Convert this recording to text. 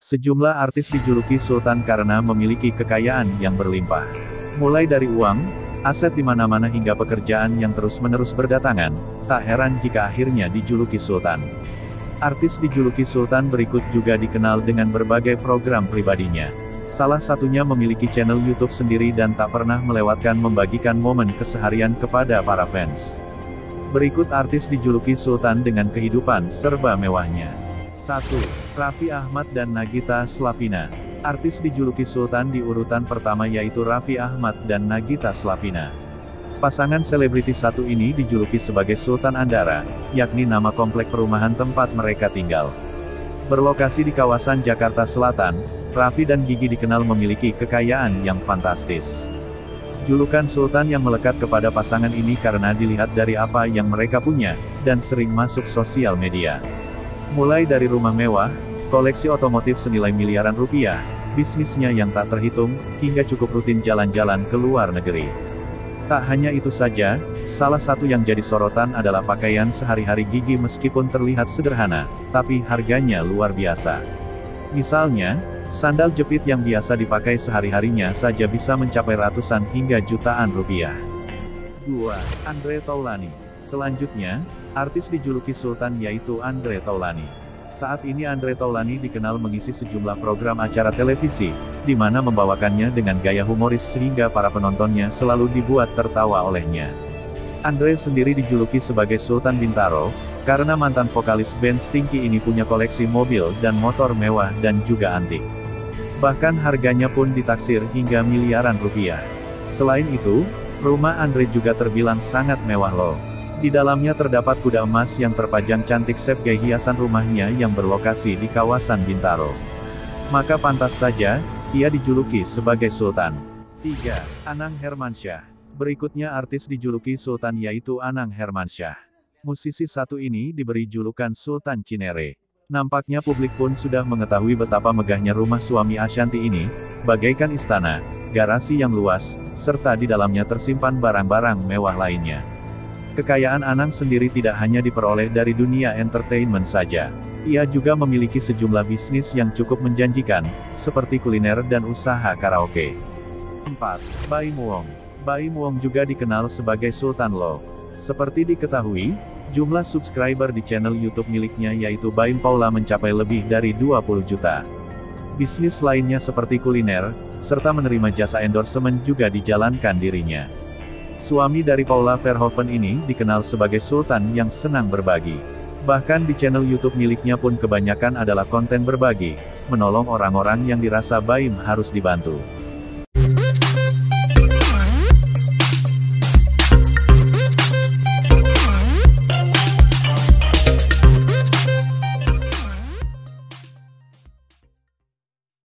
Sejumlah artis dijuluki Sultan karena memiliki kekayaan yang berlimpah. Mulai dari uang, aset di mana-mana hingga pekerjaan yang terus-menerus berdatangan, tak heran jika akhirnya dijuluki Sultan. Artis dijuluki Sultan berikut juga dikenal dengan berbagai program pribadinya. Salah satunya memiliki channel YouTube sendiri dan tak pernah melewatkan membagikan momen keseharian kepada para fans. Berikut artis dijuluki Sultan dengan kehidupan serba mewahnya. 1. Raffi Ahmad dan Nagita Slavina. Artis dijuluki Sultan di urutan pertama yaitu Raffi Ahmad dan Nagita Slavina. Pasangan selebriti satu ini dijuluki sebagai Sultan Andara, yakni nama komplek perumahan tempat mereka tinggal. Berlokasi di kawasan Jakarta Selatan, Raffi dan Gigi dikenal memiliki kekayaan yang fantastis. Julukan Sultan yang melekat kepada pasangan ini karena dilihat dari apa yang mereka punya, dan sering masuk sosial media. Mulai dari rumah mewah, koleksi otomotif senilai miliaran rupiah, bisnisnya yang tak terhitung, hingga cukup rutin jalan-jalan ke luar negeri. Tak hanya itu saja, salah satu yang jadi sorotan adalah pakaian sehari-hari Gigi meskipun terlihat sederhana, tapi harganya luar biasa. Misalnya, sandal jepit yang biasa dipakai sehari-harinya saja bisa mencapai ratusan hingga jutaan rupiah. 2. Andre Taulany. Selanjutnya, artis dijuluki Sultan yaitu Andre Taulany. Saat ini Andre Taulany dikenal mengisi sejumlah program acara televisi, di mana membawakannya dengan gaya humoris sehingga para penontonnya selalu dibuat tertawa olehnya. Andre sendiri dijuluki sebagai Sultan Bintaro, karena mantan vokalis band Stinky ini punya koleksi mobil dan motor mewah dan juga antik. Bahkan harganya pun ditaksir hingga miliaran rupiah. Selain itu, rumah Andre juga terbilang sangat mewah loh. Di dalamnya terdapat kuda emas yang terpajang cantik sebagai hiasan rumahnya yang berlokasi di kawasan Bintaro. Maka pantas saja, ia dijuluki sebagai Sultan. 3. Anang Hermansyah. Berikutnya artis dijuluki Sultan yaitu Anang Hermansyah. Musisi satu ini diberi julukan Sultan Cinere. Nampaknya publik pun sudah mengetahui betapa megahnya rumah suami Ashanti ini, bagaikan istana, garasi yang luas, serta di dalamnya tersimpan barang-barang mewah lainnya. Kekayaan Anang sendiri tidak hanya diperoleh dari dunia entertainment saja. Ia juga memiliki sejumlah bisnis yang cukup menjanjikan, seperti kuliner dan usaha karaoke. 4. Baim Wong. Baim Wong juga dikenal sebagai Sultan Lo. Seperti diketahui, jumlah subscriber di channel YouTube miliknya yaitu Baim Paula mencapai lebih dari 20 juta. Bisnis lainnya seperti kuliner, serta menerima jasa endorsement juga dijalankan dirinya. Suami dari Paula Verhoeven ini dikenal sebagai Sultan yang senang berbagi. Bahkan di channel YouTube miliknya pun kebanyakan adalah konten berbagi, menolong orang-orang yang dirasa Baim harus dibantu.